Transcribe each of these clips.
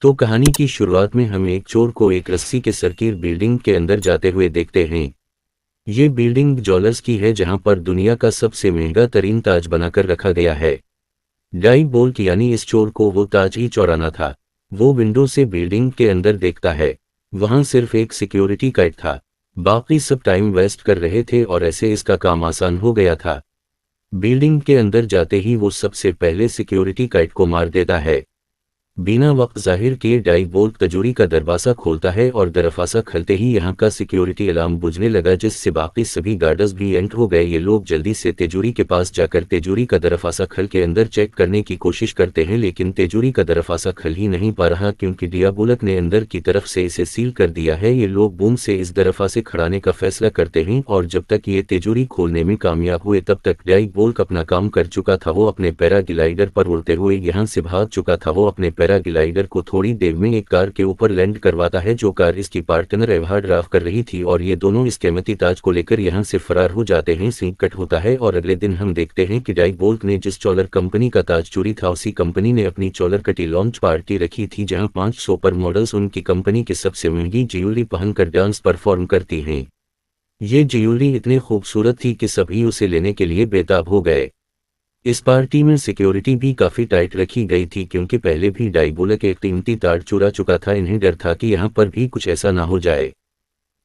तो कहानी की शुरुआत में हम एक चोर को एक रस्सी के सर्किल बिल्डिंग के अंदर जाते हुए देखते हैं। ये बिल्डिंग ज्वेलर्स की है जहां पर दुनिया का सबसे महंगा तरीन ताज बनाकर रखा गया है। डाई बोल्ट यानी इस चोर को वो ताज ही चुराना था। वो विंडो से बिल्डिंग के अंदर देखता है। वहां सिर्फ एक सिक्योरिटी गार्ड था। बाकी सब टाइम वेस्ट कर रहे थे और ऐसे इसका काम आसान हो गया था। बिल्डिंग के अंदर जाते ही वो सबसे पहले सिक्योरिटी गार्ड को मार देता है। बिना वक्त जाहिर किए डाई बोल्ट तिजोरी का दरवाज़ा खोलता है और दरवाज़ा खुलते ही यहाँ का सिक्योरिटी अलार्म बुझने लगा, जिससे बाकी सभी गार्ड्स भी एंटर हो गए। ये लोग जल्दी से तिजोरी के पास जाकर तिजोरी का दरवाज़ा खोल के अंदर चेक करने की कोशिश करते हैं, लेकिन तिजोरी का दरवाज़ा खुल ही नहीं पा रहा क्योंकि डियाबोलिक ने अंदर की तरफ से इसे सील कर दिया है। ये लोग बूम से इस दरवाज़े खड़ाने का फैसला करते हैं और जब तक ये तिजोरी खोलने में कामयाब हुए तब तक डाई बोल्ट अपना काम कर चुका था। वो अपने पैराग्लाइडर पर उड़ते हुए यहाँ से भाग चुका था। वो अपने पैराग्लाइडर को थोड़ी देर में एक कार के ऊपर लैंड करवाता है जो कार इसकी पार्टनर एवा ड्राइव कर रही थी और ये दोनों इस कीमती ताज को लेकर यहाँ से फरार हो जाते हैं। सीन कट होता है और अगले दिन हम देखते हैं कि डाई बोल्ट ने जिस ज्वेलर कंपनी का ताज चोरी था उसी कंपनी ने अपनी ज्वेलर कटी लॉन्च पार्टी रखी थी जहाँ 5 सुपर मॉडल्स उनकी कंपनी की सबसे महंगी ज्वेलरी पहनकर डांस परफॉर्म करती हैं। ये ज्वेलरी इतनी खूबसूरत थी कि सभी उसे लेने के लिए बेताब हो गए। इस पार्टी में सिक्योरिटी भी काफ़ी टाइट रखी गई थी क्योंकि पहले भी डाई बोल्ट एक कीमती ताज चुरा चुका था। इन्हें डर था कि यहाँ पर भी कुछ ऐसा ना हो जाए।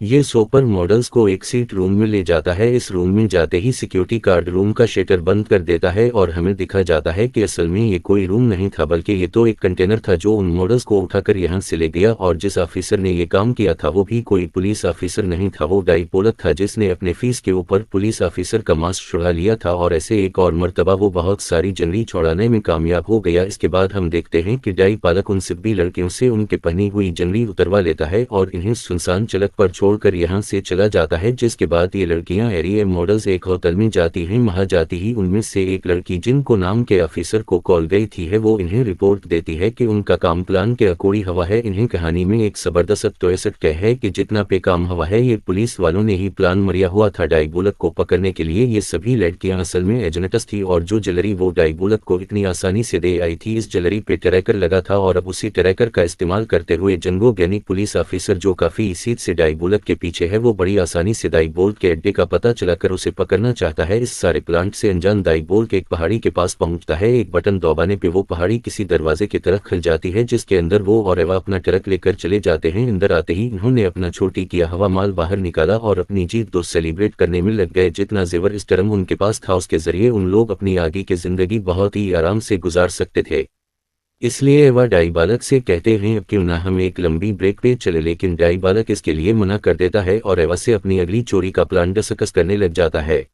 ये सुपर मॉडल्स को एक सीट रूम में ले जाता है। इस रूम में जाते ही सिक्योरिटी गार्ड रूम का शटर बंद कर देता है और हमें दिखा जाता है कि असल में ये कोई रूम नहीं था बल्कि ये तो एक कंटेनर था जो उन मॉडल्स को उठाकर यहाँ से ले गया। और जिस ऑफिसर ने ये काम किया था वो भी कोई पुलिस ऑफिसर नहीं था, वो डाई बोल्ट था जिसने अपने फीस के ऊपर पुलिस ऑफिसर का मास्क छुड़ा लिया था और ऐसे एक और मरतबा वो बहुत सारी ज्वेलरी छुड़ाने में कामयाब हो गया। इसके बाद हम देखते हैं कि डाई बोल्ट उन सभी लड़कियों से उनके पहनी हुई ज्वेलरी उतरवा लेता है और इन्हें सुनसान सड़क पर छोड़कर यहाँ से चला जाता है। जिसके बाद ये लड़कियां एरिया मॉडल्स एक होटल में जाती हैं। वहां जाती ही उनमें से एक लड़की जिनको नाम के ऑफिसर को कॉल गई थी है वो इन्हें रिपोर्ट देती है कि उनका काम प्लान के अकॉर्डिंग हुआ है। इन्हें कहानी में एक जबरदस्त ट्विस्ट क्या है कि जितना पे काम हुआ है ये पुलिस वालों ने ही प्लान मरिया हुआ था डाई बोल्ट को पकड़ने के लिए। ये सभी लड़कियां असल में एजेंट्स थी और जो ज्वेलरी वो डाई बोल्ट को इतनी आसानी से दे आई थी इस ज्वेलरी पे ट्रैकर लगा था और अब उसी ट्रैकर का इस्तेमाल करते हुए जंगो गैनिक पुलिस ऑफिसर जो काफी इसी से डाई बोल्ट के पीछे है वो बड़ी आसानी से डाई बोल्ट के अड्डे का पता चलाकर उसे पकड़ना चाहता है। इस सारे प्लांट से अनजान डाई बोल्ट एक पहाड़ी के पास पहुंचता है। एक बटन दबाने पे वो पहाड़ी किसी दरवाजे की तरफ खुल जाती है जिसके अंदर वो और एवा अपना ट्रक लेकर चले जाते हैं। अंदर आते ही उन्होंने अपना छोटी किया हवा माल बाहर निकाला और अपनी जीत दोस्त सेलिब्रेट करने में लग गए। जितना जेवर इस टर्म उनके पास था उसके जरिए उन लोग अपनी आगे की जिंदगी बहुत ही आराम से गुजार सकते थे। इसलिए एवा डाई बोल्ट से कहते हैं अब क्यों ना हम एक लंबी ब्रेक पे चले, लेकिन डाई बोल्ट इसके लिए मना कर देता है और एवा से अपनी अगली चोरी का प्लान डिस्कस करने लग जाता है।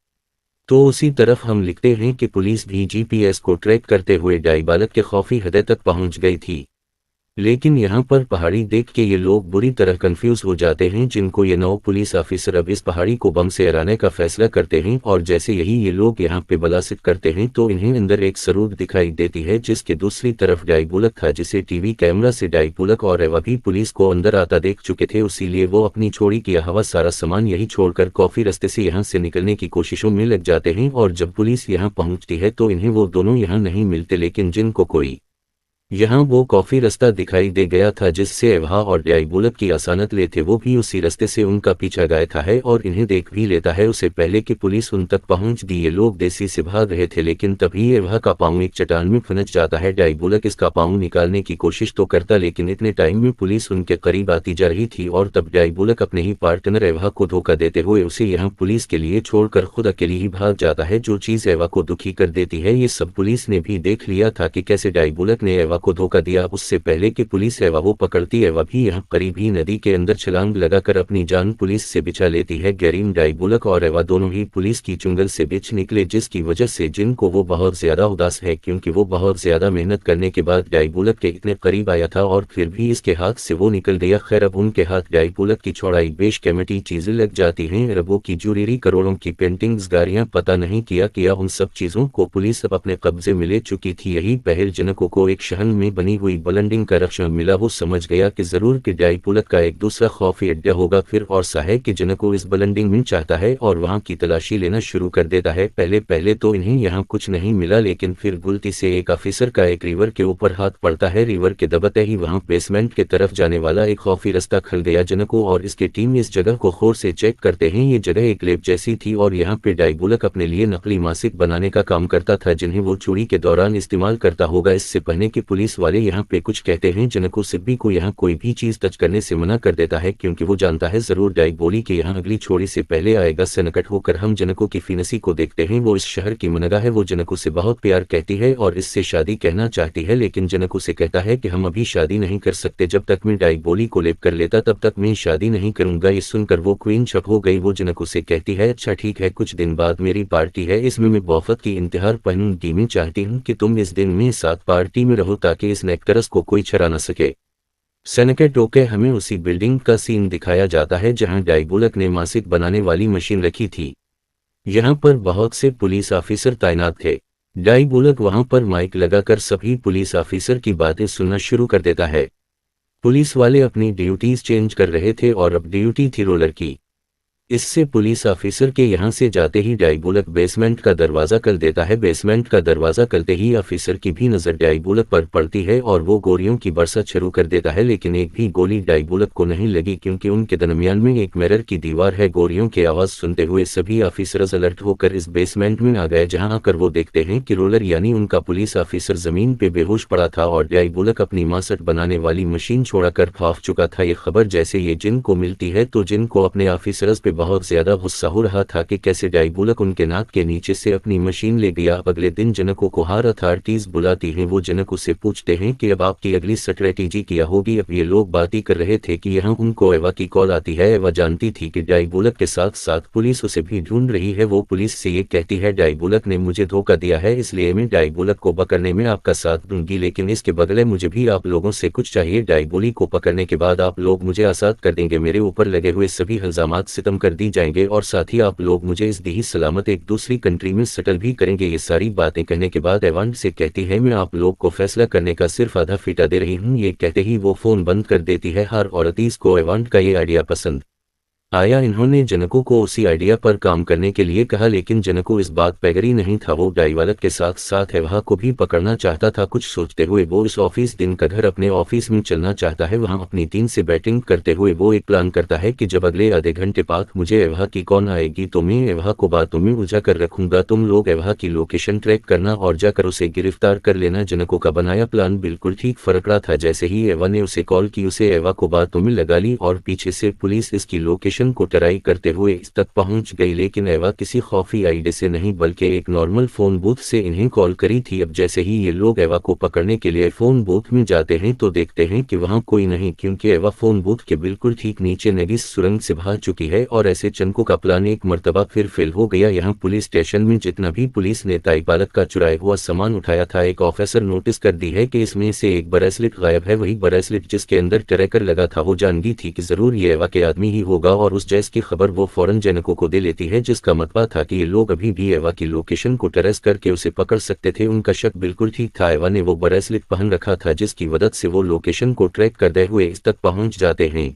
तो उसी तरफ हम लिखते हैं कि पुलिस भी जीपीएस को ट्रैक करते हुए डाई बोल्ट के खौफी हद तक पहुंच गई थी। लेकिन यहाँ पर पहाड़ी देख के ये लोग बुरी तरह कंफ्यूज हो जाते हैं जिनको ये 9 पुलिस ऑफिसर अब इस पहाड़ी को बम से हराने का फैसला करते हैं और जैसे यही ये लोग यहाँ पे बलासित करते हैं तो इन्हें अंदर एक सरूद दिखाई देती है जिसके दूसरी तरफ डाई बोल्ट था जिसे टीवी कैमरा से डाई बोल्ट और एवा भी पुलिस को अंदर आता देख चुके थे। इसीलिए वो अपनी छोड़ी किया हवा सारा सामान यही छोड़कर कॉफी रास्ते से यहाँ से निकलने की कोशिशों में लग जाते हैं और जब पुलिस यहाँ पहुँचती है तो इन्हें वो दोनों यहाँ नहीं मिलते, लेकिन जिनको कोई यहाँ वो कॉफी रास्ता दिखाई दे गया था जिससे एवा और डाई बोल्ट की आसानत लेते वो भी उसी रास्ते से उनका पीछा गायता है और इन्हें देख भी लेता है उससे पहले कि पुलिस उन तक पहुंच दी। ये लोग देसी से भाग रहे थे लेकिन तभी एवा का पाँव एक चट्टान में फंस जाता है। डाई बोल्ट इसका पाँव निकालने की कोशिश तो करता लेकिन इतने टाइम में पुलिस उनके करीब आती जा रही थी और तब डाई बोल्ट अपने ही पार्टनर एवा को धोखा देते हुए उसे यहाँ पुलिस के लिए छोड़कर खुद अकेले ही भाग जाता है जो चीज एवा को दुखी कर देती है। ये सब पुलिस ने भी देख लिया था कि कैसे डाई बोल्ट ने एवा को धोखा दिया। उससे पहले कि पुलिस एवा वो पकड़ती एवा भी यहाँ करीब ही नदी के अंदर छलांग लगाकर अपनी जान पुलिस से बचा लेती है। गैरीन डाई बोल्ट और एवा दोनों ही पुलिस की चुंगल से बच निकले जिसकी वजह से जिनको वो बहुत ज्यादा उदास है क्योंकि वो बहुत ज्यादा मेहनत करने के बाद डाई बोल्ट के इतने करीब आया था और फिर भी इसके हाथ से वो निकल गया। खैर अब उनके हाथ डाई बोल्ट की चौड़ाई बेश कीमती चीजें लग जाती हैं, अरबों की ज्वेलरी, करोड़ों की पेंटिंग्स, गाड़ियां, पता नहीं किया उन सब चीजों को पुलिस अब अपने कब्जे में ले चुकी थी। यही पहल जनकों को एक शहन सुरंग में बनी हुई बिल्डिंग का रक्षण मिला। वो समझ गया कि जरूर कि डाइपुलक का एक दूसरा खौफी अड्डा होगा। फिर और सा है कि जनको इस बिल्डिंग में चाहता है और वहां की तलाशी लेना शुरू कर देता है। पहले पहले तो इन्हें यहाँ कुछ नहीं मिला, लेकिन फिर गलती से एक ऑफिसर का एक रिवर के ऊपर हाथ पड़ता है। रिवर के दबते ही वहां बेसमेंट के तरफ जाने वाला एक खौफी रास्ता खुल गया। जनको और इसकी टीम इस जगह को गौर से चेक करते हैं। ये जगह एक लैब जैसी थी और यहाँ पे डाइपुलक अपने लिए नकली मासिक बनाने का काम करता था, जिन्हें वो चोरी के दौरान इस्तेमाल करता होगा। इससे पहले कि पुलिस वाले यहाँ पे कुछ कहते हैं, जनको सिब्बी को यहाँ कोई भी चीज टच करने से मना कर देता है, क्योंकि वो जानता है जरूर डाइबोली के यहाँ अगली छोड़ी से पहले आएगा। सनकट होकर हम जनको की फिनसी को देखते हैं। वो इस शहर की मनगा है। वो जनको से बहुत प्यार कहती है और इससे शादी कहना चाहती है, लेकिन जनको से कहता है कि हम अभी शादी नहीं कर सकते, जब तक मैं डाइबोली को लेप कर लेता तब तक मैं शादी नहीं करूंगा। ये सुनकर वो क्वीन शक हो गई। वो जनको से कहती है, अच्छा ठीक है, कुछ दिन बाद मेरी पार्टी है, इसमें मैं बहुत की इंतजार पहनूंगी। मैं चाहती हूँ कि तुम इस दिन में साथ पार्टी में रहो ताकि इस नेक्टरस को कोई छुड़ा न सके। सनकट ओके हमें उसी बिल्डिंग का सीन दिखाया जाता है जहां डाइपुलक ने मासिक बनाने वाली मशीन रखी थी। यहाँ पर बहुत से पुलिस ऑफिसर तैनात थे। डाइपुलक वहां पर माइक लगाकर सभी पुलिस ऑफिसर की बातें सुनना शुरू कर देता है। पुलिस वाले अपनी ड्यूटीज चेंज कर रहे थे और अब ड्यूटी थी रोलर की। इससे पुलिस ऑफिसर के यहाँ से जाते ही डाइपुलक बेसमेंट का दरवाजा खोल देता है। बेसमेंट का दरवाजा खोलते ही ऑफिसर की भी नजर डाइपुलक पर पड़ती है और वो गोलियों की बरसात शुरू कर देता है, लेकिन एक भी गोली डाइपुलक को नहीं लगी, क्योंकि उनके दरमियान में एक मिरर की दीवार है। गोलियों की आवाज सुनते हुए सभी ऑफिसर्स अलर्ट होकर इस बेसमेंट में आ गए, जहाँ आकर वो देखते हैं कि रोलर यानी उनका पुलिस ऑफिसर जमीन पे बेहोश पड़ा था और डाइपुलक अपनी मासट बनाने वाली मशीन छोड़कर भाग चुका था। ये खबर जैसे ये जिन को मिलती है तो जिन को अपने ऑफिसर्स पे बहुत ज्यादा गुस्सा हो रहा था कि कैसे डाइपुलक उनके नाक के नीचे से अपनी मशीन ले गया। अब अगले दिन जनको को हार अथॉरिटीज बुलाती हैं। वो जनको से पूछते हैं कि अब आपकी अगली स्ट्रेटेजी क्या होगी। अब ये लोग बातें कर रहे थे कि यहाँ उनको एवा की कॉल आती है। एवा जानती थी कि डाइपुलक के साथ साथ पुलिस उसे भी ढूंढ रही है। वो पुलिस से ये कहती है, डाइपुलक ने मुझे धोखा दिया है, इसलिए मैं डाइपुलक को पकड़ने में आपका साथ दूंगी, लेकिन इसके बदले मुझे भी आप लोगों से कुछ चाहिए। डाइपुलक को पकड़ने के बाद आप लोग मुझे आजाद कर देंगे, मेरे ऊपर लगे हुए सभी इल्जामात सितम कर दी जाएंगे और साथ ही आप लोग मुझे इस दी सलामत एक दूसरी कंट्री में सेटल भी करेंगे। ये सारी बातें कहने के बाद एवान से कहती है, मैं आप लोग को फैसला करने का सिर्फ आधा फीटा दे रही हूँ। ये कहते ही वो फोन बंद कर देती है। हर औरतीस को एवान का ये आइडिया पसंद आया। इन्होंने जनको को उसी आइडिया पर काम करने के लिए कहा, लेकिन जनको इस बात पे एग्री नहीं था। वो डाइपुलक के साथ साथ एवा को भी पकड़ना चाहता था। कुछ सोचते हुए वो इस ऑफिस दिन का घर अपने ऑफिस में चलना चाहता है। वहां अपनी टीम से बैटिंग करते हुए वो एक प्लान करता है कि जब अगले आधे घंटे बाद मुझे एवा की कॉल आएगी तो मैं एवा को बातों में उलझा कर रखूंगा। तुम लोग एवा की लोकेशन ट्रैक करना और जाकर उसे गिरफ्तार कर लेना। जनको का बनाया प्लान बिल्कुल ठीक फर्क रहा था। जैसे ही एवा ने उसे कॉल की, उसे एवा को बातों में लगा ली और पीछे से पुलिस इसकी लोकेशन को ट्राई करते हुए इस तक पहुंच गई, लेकिन एवा किसी खौफी आईडी से नहीं बल्कि एक नॉर्मल फोन बूथ से इन्हें कॉल करी थी। अब जैसे ही ये लोग एवा को पकड़ने के लिए फोन बूथ में जाते हैं तो देखते हैं कि वहां कोई नहीं, क्योंकि एवा फोन बूथ के बिल्कुल ठीक नीचे नेगिस सुरंग से भाग चुकी है और ऐसे चनको का प्लान एक मर्तबा फिर फेल हो गया। यहाँ पुलिस स्टेशन में जितना भी पुलिस ने डाइपुलक का चुराया हुआ सामान उठाया था, एक ऑफिसर नोटिस कर दी है कि इसमें से एक ब्रेसलेट गायब है। वही ब्रेसलेट जिसके अंदर ट्रैकर लगा था। वो जान गई थी कि जरूर ये एवा के आदमी ही होगा और उस जैस की खबर वो फौरन जनको को दे लेती है, जिसका मतलब था कि ये लोग अभी भी एवा की लोकेशन को ट्रेस करके उसे पकड़ सकते थे। उनका शक बिल्कुल ठीक था। एवा ने वो ब्रेसलेट पहन रखा था जिसकी मदद से वो लोकेशन को ट्रैक करते हुए इस तक पहुंच जाते हैं।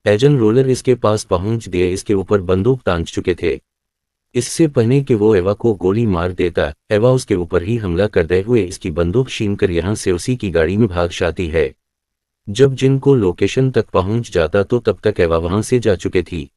एजेंट रोलर इसके पास पहुंच दिए, इसके ऊपर बंदूक तान चुके थे। इससे पहले कि वो एवा को गोली मार देता, एवा उसके ऊपर ही हमला करते हुए इसकी बंदूक छीनकर यहाँ से उसी की गाड़ी में भाग जाती है। जब जिनको लोकेशन तक पहुंच जाता तो तब तक एवा वहां से जा चुके थी।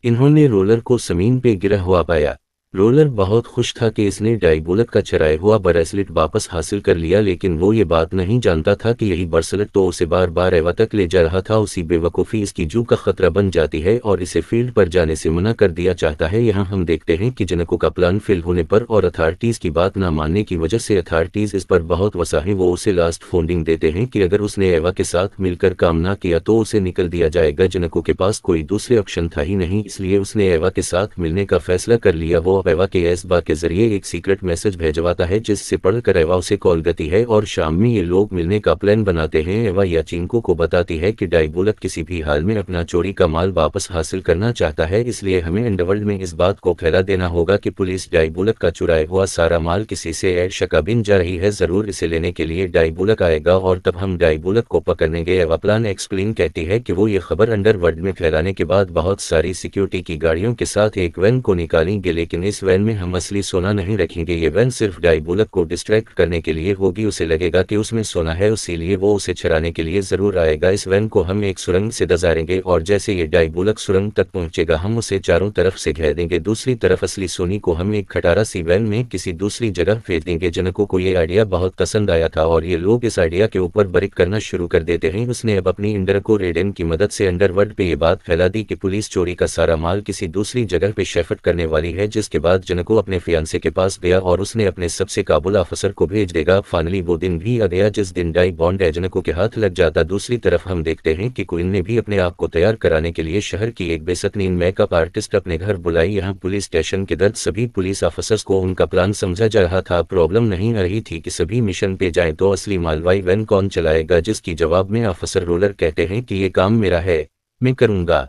इन्होंने रोलर को जमीन पे गिरा हुआ पाया। रोलर बहुत खुश था कि इसने डाइपुलक का चुराया हुआ ब्रेसलेट वापस हासिल कर लिया, लेकिन वो ये बात नहीं जानता था कि यही ब्रेसलेट तो उसे बार बार एवा तक ले जा रहा था। उसी बेवकूफ़ी इसकी जू का खतरा बन जाती है और इसे फील्ड पर जाने से मना कर दिया जाता है। यहाँ हम देखते हैं कि जनको का प्लान फेल होने पर और अथॉरिटीज़ की बात ना मानने की वजह से अथॉरिटीज़ इस पर बहुत वसा है। वो उसे लास्ट फंडिंग देते हैं कि अगर उसने एवा के साथ मिलकर काम ना किया तो उसे निकल दिया जाएगा। जनको के पास कोई दूसरे ऑप्शन था ही नहीं, इसलिए उसने एवा के साथ मिलने का फैसला कर लिया। वो वो एवा के एसबा के जरिए एक सीक्रेट मैसेज भेजवाता है जिससे पढ़कर एवा उसे कॉल करती है और शाम में ये लोग मिलने का प्लान बनाते हैं। एवा या चिंको को बताती है कि डाइबोलक किसी भी हाल में अपना चोरी का माल वापस हासिल करना चाहता है, इसलिए हमें अंडरवर्ल्ड में इस बात को फैला देना होगा कि पुलिस डाइबोलक का चुराया हुआ सारा माल किसी से शकाबिन जा रही है, जरूर इसे लेने के लिए डाइबोलक आएगा और तब हम डाइबोलक को पकड़ेंगे। एवा प्लान एक्सप्लेन कहती है कि वो ये खबर अंडरवर्ल्ड में फैलाने के बाद बहुत सारी सिक्योरिटी की गाड़ियों के साथ एक वैन को निकालेंगे, लेकिन इस वैन में हम असली सोना नहीं रखेंगे। ये वैन सिर्फ डाइबोलक को डिस्ट्रैक्ट करने के लिए होगी, उसे लगेगा कि उसमें सोना है, इसीलिए वो उसे चुराने के लिए जरूर आएगा। इस वैन को हम एक सुरंग से दजारेंगे और जैसे ये डाइबोलक सुरंग तक पहुंचेगा हम उसे चारों तरफ से घेर देंगे। दूसरी तरफ असली सोनी को हम एक खटारा सी वैन में किसी दूसरी जगह फेंक देंगे। जनको को ये आइडिया बहुत पसंद आया था और ये लोग इस आइडिया के ऊपर बरिक करना शुरू कर देते हैं। उसने अब अपनी इंडरको रेडेन की मदद से अंडरवर्ल्ड पे ये बात फैला दी कि पुलिस चोरी का सारा माल किसी दूसरी जगह पे शिफ्ट करने वाली है, जिसके बाद जनको अपने फियांसे के पास गया और उसने अपने सबसे काबुल ऑफिसर को भेज देगा। फाइनली वो दिन भी आ गया जिस दिन डाई बॉन्ड जनको के हाथ लग जाता। दूसरी तरफ हम देखते हैं कि क्वीन ने भी अपने आप को तैयार कराने के लिए शहर की एक बेसतनीन मेकअप आर्टिस्ट अपने घर बुलाई। यहाँ पुलिस स्टेशन के दर्द सभी पुलिस ऑफिसर्स को उनका प्लान समझा जा रहा था। प्रॉब्लम नहीं आ रही थी कि सभी मिशन पे जाएं तो असली मालवाई वैन कौन चलाएगा, जिसकी जवाब में ऑफिसर रोलर कहते हैं कि ये काम मेरा है, मैं करूंगा।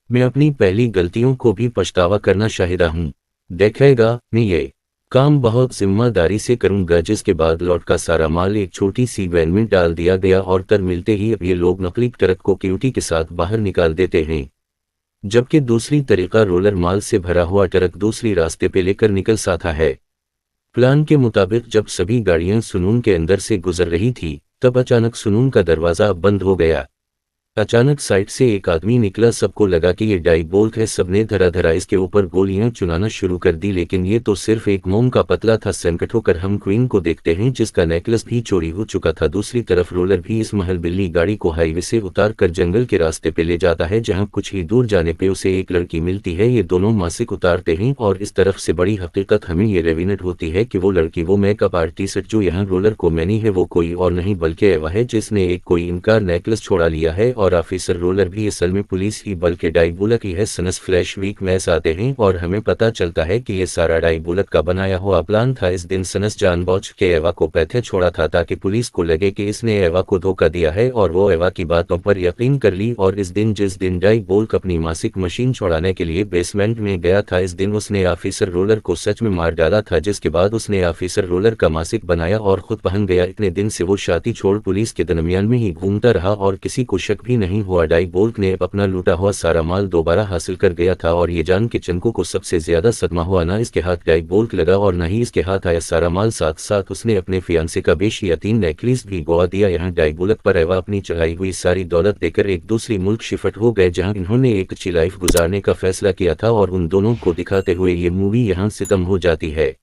मैं अपनी पहली गलतियों को भी पछतावा करना चाहता हूँ, देखेगा मैं ये काम बहुत जिम्मेदारी से करूंगा। जिसके बाद लौट का सारा माल एक छोटी सी वैन में डाल दिया गया और तर मिलते ही अब ये लोग नकली ट्रक को क्यूटी के साथ बाहर निकाल देते हैं, जबकि दूसरी तरीका रोलर माल से भरा हुआ ट्रक दूसरी रास्ते पे लेकर निकल साथा है। प्लान के मुताबिक जब सभी गाड़ियां सुनून के अंदर से गुजर रही थी तब अचानक सुनून का दरवाजा बंद हो गया। अचानक साइड से एक आदमी निकला, सबको लगा कि ये डाइबोल्क है। सबने धरा इसके ऊपर गोलियां चुनाना शुरू कर दी, लेकिन ये तो सिर्फ एक मोम का पतला था। संकट होकर हम क्वीन को देखते हैं जिसका नेकलेस भी चोरी हो चुका था। दूसरी तरफ रोलर भी इस महल बिल्ली गाड़ी को हाईवे से उतार कर जंगल के रास्ते पे ले जाता है, जहां कुछ ही दूर जाने पे उसे एक लड़की मिलती है। ये दोनों मासिक उतारते हैं और इस तरफ से बड़ी हकीकत हमें ये रेविनेट होती है कि वो लड़की, वो मेकअप आर्टिस्ट जो यहाँ रोलर को मैनी है, वो कोई और नहीं बल्कि एवा है जिसने एक कोई इनकार नेकलेस छोड़ा लिया है। और ऑफिसर रोलर भी असल में पुलिस ही बल्कि डाइबोलक ही है। सनस फ्लैश वीक मैस आते हैं और हमें पता चलता है कि ये सारा डाइबोलक का बनाया हुआ प्लान था। इस दिन सनस जानबूझ के एवा को पैथे छोड़ा था ताकि पुलिस को लगे कि इसने एवा को धोखा दिया है और वो एवा की बातों पर यकीन कर ली। और इस दिन जिस दिन डाइबोलक अपनी मासिक मशीन छोड़ाने के लिए बेसमेंट में गया था, इस दिन उसने ऑफिसर रोलर को सच में मार डाला था, जिसके बाद उसने ऑफिसर रोलर का मासिक बनाया और खुद पहन गया। इतने दिन से वो शादी छोड़ पुलिस के दरमियान में ही घूमता रहा और किसी को शक भी नहीं हुआ। डाइबोल्क ने अपना लूटा हुआ सारा माल दोबारा हासिल कर गया था और ये जान के चनको को सबसे ज्यादा सदमा हुआ, ना इसके हाथ डाइबोल्क लगा और ना ही इसके हाथ आया सारा माल, साथ साथ उसने अपने फियांसे का बेशियातीन नेकलेस भी गवा दिया। यहाँ डाइबोल्क पर एवा अपनी चढ़ाई हुई सारी दौलत देकर एक दूसरी मुल्क शिफ्ट हो गए जहाँ इन्होंने एक अच्छी लाइफ गुजारने का फैसला किया था और उन दोनों को दिखाते हुए ये मूवी यहाँ सितम हो जाती है।